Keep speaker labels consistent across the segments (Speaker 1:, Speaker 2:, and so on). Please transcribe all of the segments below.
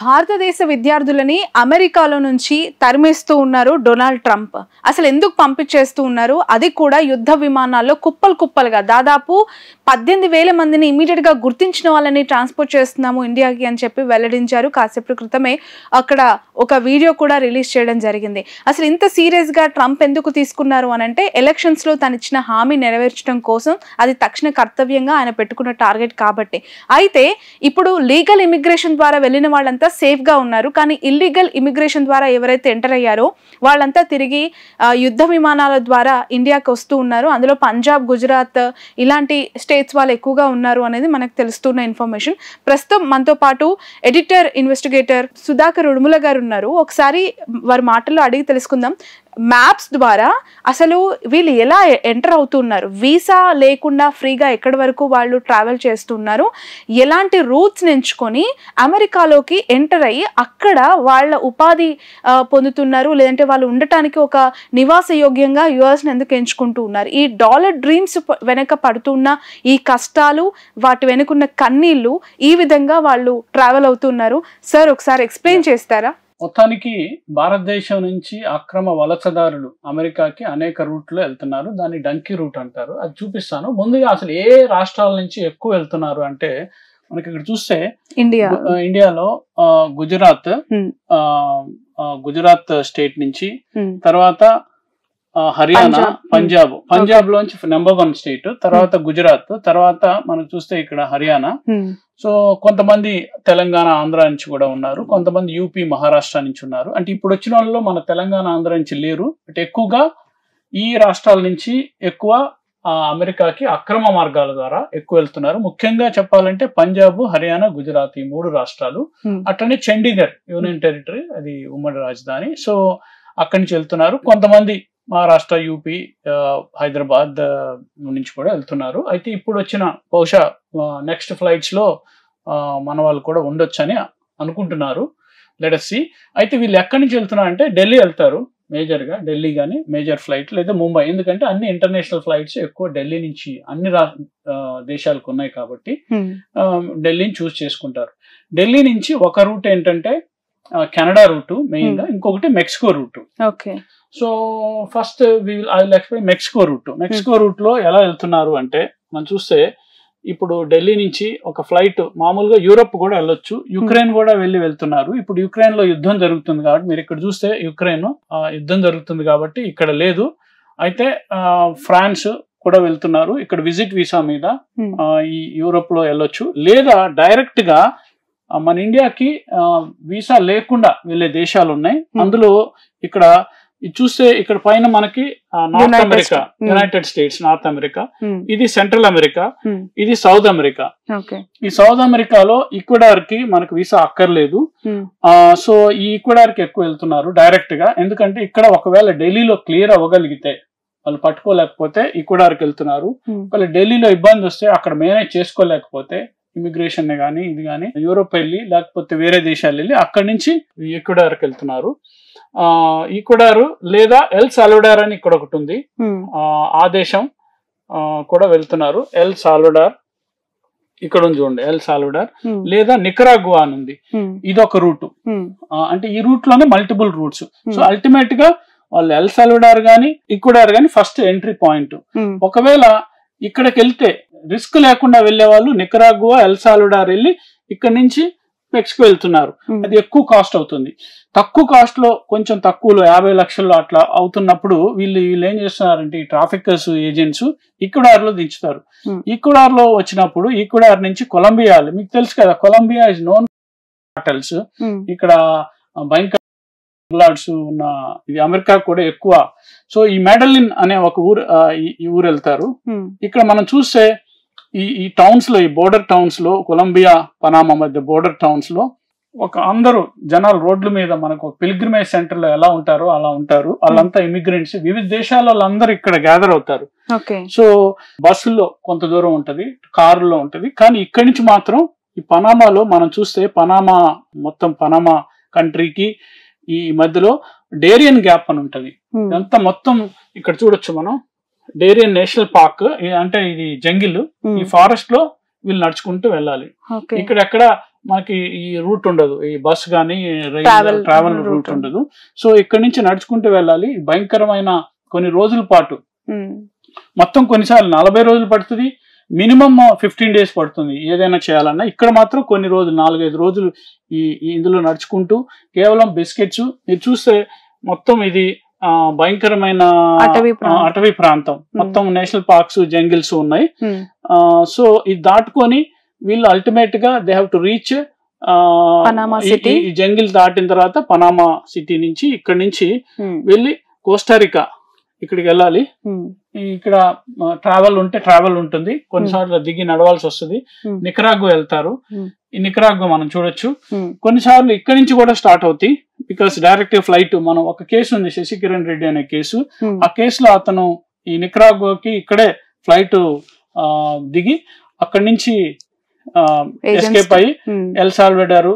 Speaker 1: భారతదేశ విద్యార్థులని అమెరికాలో నుంచి తరిమేస్తూ ఉన్నారు డొనాల్డ్ ట్రంప్. అసలు ఎందుకు పంపించేస్తూ ఉన్నారు? అది కూడా యుద్ధ విమానాల్లో కుప్పలు కుప్పలుగా దాదాపు 18,000 మందిని ఇమీడియట్ గా గుర్తించిన వాళ్ళని ట్రాన్స్పోర్ట్ చేస్తున్నాము ఇండియాకి అని చెప్పి వెల్లడించారు. కాసేపటి క్రితమే అక్కడ ఒక వీడియో కూడా రిలీజ్ చేయడం జరిగింది. అసలు ఇంత సీరియస్ గా ట్రంప్ ఎందుకు తీసుకున్నారు అని అంటే ఎలక్షన్స్ లో తను ఇచ్చిన హామీ నెరవేర్చడం కోసం, అది తక్షణ కర్తవ్యంగా ఆయన పెట్టుకున్న టార్గెట్ కాబట్టి. అయితే ఇప్పుడు లీగల్ ఇమిగ్రేషన్ ద్వారా వెళ్ళిన వాళ్ళంతా సేఫ్ గా ఉన్నారు, కానీ ఇల్లీగల్ ఇమిగ్రేషన్ ద్వారా ఎవరైతే ఎంటర్ అయ్యారో వాళ్ళంతా తిరిగి యుద్ధ విమానాల ద్వారా ఇండియాకి వస్తూ ఉన్నారు. అందులో పంజాబ్, గుజరాత్ ఇలాంటి స్టేట్స్ వాళ్ళు ఎక్కువగా ఉన్నారు అనేది మనకు తెలుస్తున్న ఇన్ఫర్మేషన్. ప్రస్తుతం మనతో పాటు ఎడిటర్, ఇన్వెస్టిగేటర్ సుధాకర్ ఉడుముల గారు ఉన్నారు. ఒకసారి వారి మాటల్లో అడిగి తెలుసుకుందాం. మ్యాప్స్ ద్వారా అసలు వీళ్ళు ఎలా ఎంటర్ అవుతున్నారు, వీసా లేకుండా ఫ్రీగా ఎక్కడి వరకు వాళ్ళు ట్రావెల్ చేస్తున్నారు, ఎలాంటి రూట్స్ ఎంచుకొని అమెరికాలోకి ఎంటర్ అయ్యి అక్కడ వాళ్ళ ఉపాధి పొందుతున్నారు, లేదంటే వాళ్ళు ఉండటానికి ఒక నివాస యోగ్యంగా యుఎస్ని ఎందుకు ఎంచుకుంటూ ఉన్నారు, ఈ డాలర్ డ్రీమ్స్ వెనక పడుతున్న ఈ కష్టాలు, వాటి వెనుకున్న కన్నీళ్ళు, ఈ విధంగా వాళ్ళు ట్రావెల్ అవుతున్నారు. సార్ ఒకసారి ఎక్స్ప్లెయిన్ చేస్తారా?
Speaker 2: మొత్తానికి భారతదేశం నుంచి అక్రమ వలసదారులు అమెరికాకి అనేక రూట్లో వెళ్తున్నారు. దాన్ని డంకీ రూట్ అంటారు. అది చూపిస్తాను. ముందుగా అసలు ఏ రాష్ట్రాల నుంచి ఎక్కువ వెళ్తున్నారు అంటే మనకి ఇక్కడ చూస్తే ఇండియాలో గుజరాత్ స్టేట్ నుంచి, తర్వాత హర్యానా, పంజాబ్ లోంచి నెంబర్ 1 స్టేట్, తర్వాత గుజరాత్, తర్వాత మనకు చూస్తే ఇక్కడ హర్యానా. సో కొంతమంది తెలంగాణ, ఆంధ్ర నుంచి కూడా ఉన్నారు, కొంతమంది యూపీ, మహారాష్ట్ర నుంచి ఉన్నారు. అంటే ఇప్పుడు వచ్చిన వాళ్ళలో మన తెలంగాణ, ఆంధ్ర నుంచి లేరు. అంటే ఎక్కువగా ఈ రాష్ట్రాల నుంచి ఎక్కువ అమెరికాకి అక్రమ మార్గాల ద్వారా ఎక్కువ వెళ్తున్నారు. ముఖ్యంగా చెప్పాలంటే పంజాబ్, హర్యానా, గుజరాత్ ఈ 3 రాష్ట్రాలు. అట్లనే చండీగఢ్ యూనియన్ టెరిటరీ, అది ఉమ్మడి రాజధాని. సో అక్కడి నుంచి వెళ్తున్నారు. కొంతమంది మహారాష్ట్ర, యూపీ, హైదరాబాద్ నుంచి కూడా వెళ్తున్నారు. అయితే ఇప్పుడు వచ్చిన బహుశా నెక్స్ట్ ఫ్లైట్స్ లో మన వాళ్ళు కూడా ఉండొచ్చని అనుకుంటున్నారు. Let us see. అయితే వీళ్ళు ఎక్కడి నుంచి వెళ్తున్నారు అంటే ఢిల్లీ వెళ్తారు మేజర్ గా, ఢిల్లీ కానీ మేజర్ ఫ్లైట్, లేదా ముంబై. ఎందుకంటే అన్ని ఇంటర్నేషనల్ ఫ్లైట్స్ ఎక్కువ ఢిల్లీ నుంచి అన్ని దేశాలకు ఉన్నాయి కాబట్టి ఢిల్లీని చూస్ చేసుకుంటారు. ఢిల్లీ నుంచి ఒక రూట్ ఏంటంటే కెనడా రూట్ మెయిన్ గా, ఇంకొకటి Mexico route. So first I will explain Mexico route. Mexico route లో ఎలా వెళ్తున్నారు అంటే మనం చూస్తే ఇప్పుడు ఢిల్లీ నుంచి ఒక ఫ్లైట్ మామూలుగా యూరప్ కూడా వెళ్ళొచ్చు, యుక్రెయిన్ కూడా వెళ్తున్నారు. ఇప్పుడు యుక్రెయిన్ లో యుద్ధం జరుగుతుంది కాబట్టి, మీరు ఇక్కడ చూస్తే యుక్రెయిన్ యుద్ధం జరుగుతుంది కాబట్టి ఇక్కడ లేదు. అయితే ఫ్రాన్స్ కూడా వెళ్తున్నారు ఇక్కడ విజిట్ వీసా మీద. ఈ యూరప్ లో వెళ్ళొచ్చు, లేదా డైరెక్ట్ గా మన ఇండియాకి వీసా లేకుండా వెళ్లే దేశాలు ఉన్నాయి. అందులో ఇక్కడ చూస్తే ఇక్కడ పైన మనకి north America, United states, north America, ఇది సెంట్రల్ అమెరికా, ఇది సౌత్ అమెరికా. ఈ సౌత్ అమెరికాలో ఈక్వెడార్ కి మనకు వీసా అక్కర్లేదు. సో ఈ ఈక్వెడార్ కి ఎక్కువ వెళ్తున్నారు డైరెక్ట్ గా. ఎందుకంటే ఇక్కడ ఒకవేళ ఢిల్లీలో క్లియర్ అవ్వగలిగితే, వాళ్ళు పట్టుకోలేకపోతే ఈక్వెడార్ కి వెళ్తున్నారు. ఒకవేళ ఢిల్లీలో ఇబ్బంది వస్తే, అక్కడ మేనేజ్ చేసుకోలేకపోతే ఇమిగ్రేషన్ గానీ ఇది గానీ యూరోప్ వెళ్ళి, లేకపోతే వేరే దేశాలు వెళ్ళి అక్కడి నుంచి ఈక్వెడార్ కి వెళ్తున్నారు. ఈక్వెడార్ లేదా ఎల్ సాల్వడార్ అని ఇక్కడ ఒకటి ఉంది, ఆ దేశం కూడా వెళ్తున్నారు. ఎల్ సాల్వడార్ ఇక్కడ ఉంది చూడండి, ఎల్ సాల్వడార్, లేదా నికరాగువా అని ఉంది. ఇది ఒక రూట్. అంటే ఈ రూట్ లోనే మల్టిపుల్ రూట్స్. సో అల్టిమేట్ గా వాళ్ళు ఎల్ సాల్వడార్ గానీ ఈక్వెడార్ గానీ ఫస్ట్ ఎంట్రీ పాయింట్. ఒకవేళ ఇక్కడికి వెళ్తే రిస్క్ లేకుండా వెళ్లే వాళ్ళు నికరాగువా, ఎల్ సాల్వడార్ వెళ్ళి ఇక్కడ నుంచి మెక్సికో వెళ్తున్నారు. అది ఎక్కువ కాస్ట్ అవుతుంది. తక్కువ కాస్ట్ లో, కొంచెం తక్కువలో 50 లక్షల్లో అట్లా అవుతున్నప్పుడు వీళ్ళు ఏం చేస్తున్నారంటే ఈ ట్రాఫికర్స్, ఏజెంట్స్ ఈక్వెడార్ లో దించుతారు. ఈక్వెడార్ లో వచ్చినప్పుడు ఈక్వెడార్ నుంచి కొలంబియా, మీకు తెలుసు కదా, కొలంబియా ఇస్ నోన్ కార్టెల్స్. ఇక్కడ భయంకర ఉన్న ఇది అమెరికా కూడా ఎక్కువ. సో ఈ మెడలిన్ అనే ఒక ఊరు, ఈ ఊరు వెళ్తారు. ఇక్కడ మనం చూస్తే ఈ టౌన్స్ లో, ఈ బోర్డర్ టౌన్స్ లో, కొలంబియా, పనామా మధ్య బోర్డర్ టౌన్స్ లో అందరూ జనాలు రోడ్ల మీద మనకు పిల్గ్రిమేజ్ సెంటర్ లో ఎలా ఉంటారో అలా ఉంటారు. వాళ్ళంతా ఇమిగ్రెంట్స్, వివిధ దేశాల వాళ్ళందరూ ఇక్కడ గ్యాదర్ అవుతారు. సో బస్సుల్లో కొంత దూరం ఉంటది, కారులో ఉంటది. కానీ ఇక్కడి నుంచి మాత్రం ఈ పనామాలో మనం చూస్తే, మొత్తం పనామా కంట్రీకి ఈ మధ్యలో డేరియన్ గ్యాప్ అని ఉంటది. ఇదంతా మొత్తం ఇక్కడ చూడొచ్చు మనం, డేరియన్ నేషనల్ పార్క్. అంటే ఇది జంగిల్. ఈ ఫారెస్ట్ లో వీళ్ళు నడుచుకుంటూ వెళ్ళాలి. ఇక్కడ మనకి ఈ రూట్ ఉండదు, ఈ బస్ కానీ ట్రావెల్ రూట్ ఉండదు. సో ఇక్కడ నుంచి నడుచుకుంటూ వెళ్ళాలి. భయంకరమైన కొన్ని రోజుల పాటు, మొత్తం కొన్నిసార్లు 40 రోజులు పడుతుంది, మినిమం 15 days పడుతుంది ఏదైనా చేయాలన్నా. ఇక్కడ మాత్రం కొన్ని రోజులు, 4-5 రోజులు ఇందులో నడుచుకుంటూ కేవలం బిస్కెట్స్. మీరు చూస్తే మొత్తం ఇది భయంకరమైన అటవీ ప్రాంతం, మొత్తం నేషనల్ పార్క్స్, జంగిల్స్ ఉన్నాయి. సో ఇది దాటుకొని వీళ్ళు అల్టిమేట్ గా దే హ్యావ్ టు రీచ్ ఈ జంగిల్ దాటిన తర్వాత పనామా సిటీ నుంచి, ఇక్కడ నుంచి వెళ్ళి కోస్టారికా ఇక్కడికి వెళ్ళాలి. ఇక్కడ ట్రావెల్ ఉంటుంది, కొన్నిసార్లు దిగి నడవాల్సి వస్తుంది. నికరాగ్వా వెళ్తారు. ఈ నికరాగ్వా మనం చూడొచ్చు. కొన్నిసార్లు ఇక్కడ నుంచి కూడా స్టార్ట్ అవుతాయి, బికాస్ డైరెక్ట్ ఫ్లైట్. మనం ఒక కేసు ఉంది, శశికిరణ్ రెడ్డి అనే కేసు. ఆ కేసులో అతను ఈ నికరాగ్వాకి ఇక్కడే ఫ్లైట్ దిగి అక్కడి నుంచి ఎస్కేప్ అయ్యి ఎల్ సాల్వడార్,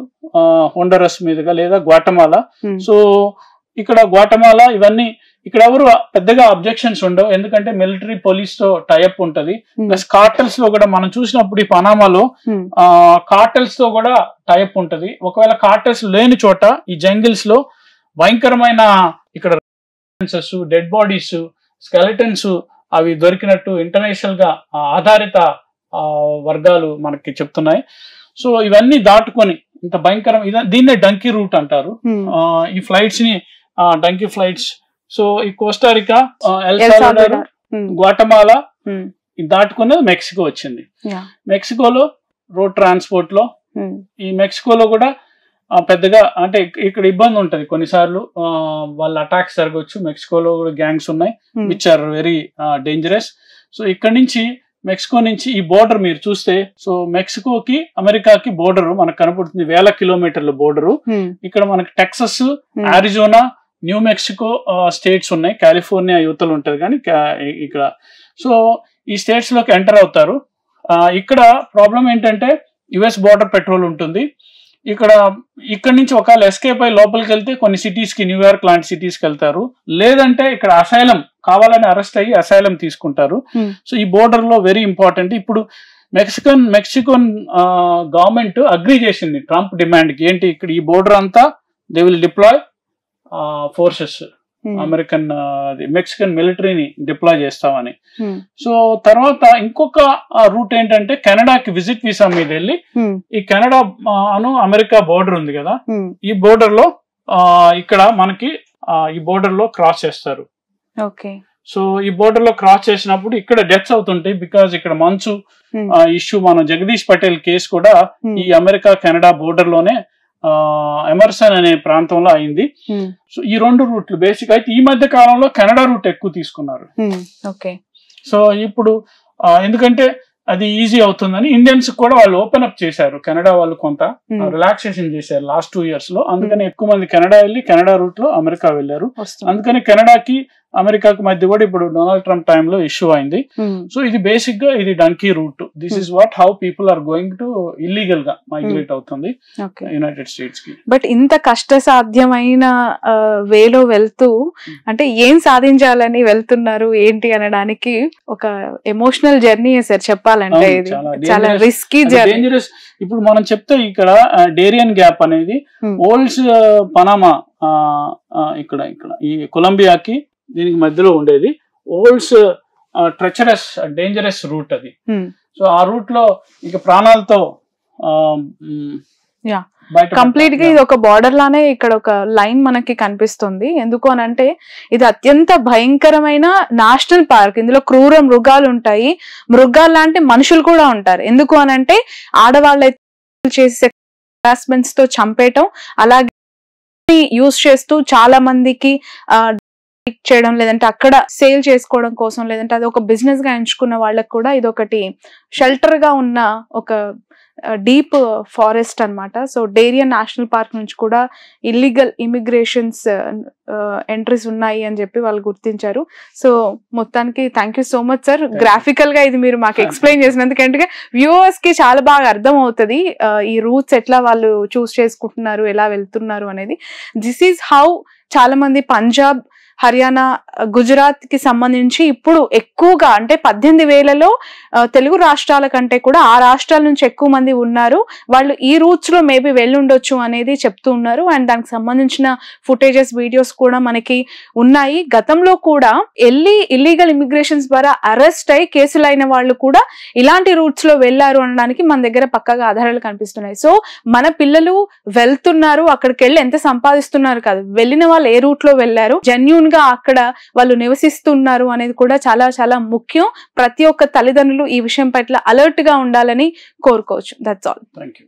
Speaker 2: హోండరస్ మీదుగా లేదా గ్వాటమాలా. సో ఇక్కడ గ్వాటమాలా ఇవన్నీ ఇక్కడ ఎవరు పెద్దగా అబ్జెక్షన్స్ ఉండవు, ఎందుకంటే మిలిటరీ పోలీస్ తో టైఅప్ ఉంటది. ప్లస్ కార్టెల్స్ లో కూడా మనం చూసినప్పుడు ఈ పనామాలో కార్టెల్స్ తో కూడా టైఅప్ ఉంటది. ఒకవేళ కార్టెల్స్ లేని చోట ఈ జంగిల్స్ లో భయంకరమైన ఇక్కడ డెడ్ బాడీస్, స్కెలిటన్స్ అవి దొరికినట్టు ఇంటర్నేషనల్ గా ఆధారిత వర్గాలు మనకి చెప్తున్నాయి. సో ఇవన్నీ దాటుకొని ఇంత భయంకరం, దీన్నే డంకీ రూట్ అంటారు. ఈ ఫ్లైట్స్ ని డంకీ ఫ్లైట్స్. సో ఈ కోస్టారికా, ఎల్ సాల్వడార్, గ్వాటమాలా దాటుకుని మెక్సికో వచ్చింది. మెక్సికోలో రోడ్ ట్రాన్స్పోర్ట్ లో, ఈ మెక్సికోలో కూడా పెద్దగా అంటే ఇక్కడ ఇబ్బంది ఉంటది. కొన్నిసార్లు వాళ్ళ అటాక్స్ జరగవచ్చు. మెక్సికోలో కూడా గ్యాంగ్స్ ఉన్నాయి which are very dangerous. So ఇక్కడ నుంచి మెక్సికో నుంచి ఈ బోర్డర్ మీరు చూస్తే, సో మెక్సికోకి అమెరికాకి బోర్డర్ మనకు కనపడుతుంది, 1000 కిలోమీటర్ల బోర్డరు. ఇక్కడ మనకి Texas, Arizona, new Mexico states ఉన్నాయి. కాలిఫోర్నియా యువతలు ఉంటది కానీ ఇక్కడ. సో ఈ స్టేట్స్ లోకి ఎంటర్ అవుతారు. ఇక్కడ ప్రాబ్లం ఏంటంటే యుఎస్ బోర్డర్ పెట్రోల్ ఉంటుంది. ఇక్కడ నుంచి ఒకవేళ ఎస్కేప్ అయ్యి లోపలికి వెళ్తే కొన్ని సిటీస్ కి, న్యూయార్క్ లాంటి సిటీస్ కి వెళ్తారు. లేదంటే ఇక్కడ అసైలం కావాలని అరెస్ట్ అయ్యి అసైలం తీసుకుంటారు. సో ఈ బోర్డర్ లో వెరీ ఇంపార్టెంట్. ఇప్పుడు మెక్సికన్ గవర్నమెంట్ అగ్రీ చేసింది ట్రంప్ డిమాండ్ కి. ఏంటి, ఇక్కడ ఈ బోర్డర్ అంతా they will deploy forces, American Mexican మిలిటరీని డిప్లాయ్ చేస్తామని. సో తర్వాత ఇంకొక రూట్ ఏంటంటే కెనడాకి విజిట్ వీసా మీద వెళ్ళి, ఈ కెనడా అమెరికా బోర్డర్ ఉంది కదా, ఈ బోర్డర్ లో ఇక్కడ మనకి ఈ బోర్డర్ లో క్రాస్ చేస్తారు. సో ఈ బోర్డర్ లో క్రాస్ చేసినప్పుడు ఇక్కడ డెత్స్ అవుతుంటాయి, బికాజ్ ఇక్కడ మంచు ఇష్యూ. మన జగదీష్ పటేల్ కేసు కూడా ఈ అమెరికా కెనడా బోర్డర్ లోనే ఎమర్సన్ అనే ప్రాంతంలో అయింది. సో ఈ 2 రూట్లు బేసిక్. అయితే ఈ మధ్య కాలంలో కెనడా రూట్ ఎక్కువ తీసుకున్నారు. సో ఇప్పుడు ఎందుకంటే అది ఈజీ అవుతుందని ఇండియన్స్ కూడా వాళ్ళు ఓపెన్ అప్ చేశారు. కెనడా వాళ్ళు కొంత రిలాక్సేషన్ చేశారు లాస్ట్ 2 years లో. అందుకని ఎక్కువ మంది కెనడా వెళ్ళి కెనడా రూట్ లో అమెరికా వెళ్ళారు. అందుకని కెనడాకి అమెరికాకి మధ్య కూడా ఇప్పుడు డొనాల్డ్ ట్రంప్ టైంలో ఇష్యూ అయింది. సో ఇది బేసిక్ గా ఇది dunki route. This is what how people are going to illegal గా మైగ్రేట్ అవుతుంది యునైటెడ్ స్టేట్స్ కి.
Speaker 1: బట్ ఇంత కష్టసాధ్యమైన వేలో వెళ్తూ అంటే ఏం సాధించాలని వెళ్తున్నారు ఏంటి అనడానికి ఒక ఎమోషనల్ జర్నీ సార్ చెప్పాలంటే. ఇది చాలా రిస్కీ జర్నీ.
Speaker 2: ఇప్పుడు మనం చెప్తే ఇక్కడ డేరియన్ గ్యాప్ అనేది ఓల్డ్స్ పనామా ఇక్కడ ఈ కొలంబియాకి దీనికి మధ్యలో ఉండేది ఓల్డ్స్ ట్రెచరస్ డేంజరస్ రూట్ అది. సో ఆ రూట్ లో ఇక ప్రాణాలతో
Speaker 1: కంప్లీట్ గా ఇది ఒక బార్డర్ లానే ఇక్కడ ఒక లైన్ మనకి కనిపిస్తుంది. ఎందుకు అని అంటే ఇది అత్యంత భయంకరమైన నేషనల్ పార్క్. ఇందులో క్రూర మృగాలు ఉంటాయి, మృగాలు లాంటి మనుషులు కూడా ఉంటారు. ఎందుకు అని అంటే ఆడవాళ్ళు చేసే హరాస్మెంట్స్ తో చంపేయటం, అలాగే యూజ్ చేస్తూ చాలా మందికి చేయడం, లేదంటే అక్కడ సేల్ చేసుకోవడం కోసం, లేదంటే అది ఒక బిజినెస్ గా ఎంచుకున్న వాళ్ళకి కూడా ఇది ఒకటి షెల్టర్ గా ఉన్న ఒక డీప్ ఫారెస్ట్ అన్నమాట. సో డేరియన్ నేషనల్ పార్క్ నుంచి కూడా ఇల్లీగల్ ఇమిగ్రేషన్స్ ఎంట్రీస్ ఉన్నాయి అని చెప్పి వాళ్ళు గుర్తించారు. సో మొత్తానికి thank you so much sir. Graphical గా ఇది మీరు మాకు ఎక్స్ప్లెయిన్ చేసినందుకు, ఎందుకంటే వ్యూవర్స్ కి చాలా బాగా అర్థం అవుతుంది ఈ రూట్స్ ఎట్లా వాళ్ళు చూస్ చేసుకుంటున్నారు, ఎలా వెళ్తున్నారు అనేది. దిస్ ఈజ్ హౌ చాలా మంది పంజాబ్ హర్యానా, గుజరాత్ కి సంబంధించి ఇప్పుడు ఎక్కువగా అంటే 18,000లో తెలుగు రాష్ట్రాల కంటే కూడా ఆ రాష్ట్రాల నుంచి ఎక్కువ మంది ఉన్నారు, వాళ్ళు ఈ రూట్స్ లో మేబీ వెళ్ళుండొచ్చు అనేది చెప్తూ ఉన్నారు. అండ్ దానికి సంబంధించిన ఫుటేజెస్, వీడియోస్ కూడా మనకి ఉన్నాయి. గతంలో కూడా ఇల్లీగల్ ఇమిగ్రేషన్స్ ద్వారా అరెస్ట్ అయి కేసులు అయిన వాళ్ళు కూడా ఇలాంటి రూట్స్ లో వెళ్ళారు అనడానికి మన దగ్గర పక్కగా ఆధారాలు కనిపిస్తున్నాయి. సో మన పిల్లలు వెళ్తున్నారు, అక్కడికి వెళ్ళి ఎంత సంపాదిస్తున్నారు కాదు, వెళ్ళిన వాళ్ళు ఏ రూట్ లో వెళ్ళారు, జెన్యూన్ గా అక్కడ వాళ్ళు నివసిస్తున్నారు అనేది కూడా చాలా చాలా ముఖ్యం. ప్రతి ఒక్క తల్లిదండ్రులు ఈ విషయం పట్ల అలర్ట్ గా ఉండాలని కోరుకోవచ్చు. That's all.
Speaker 2: థాంక్యూ.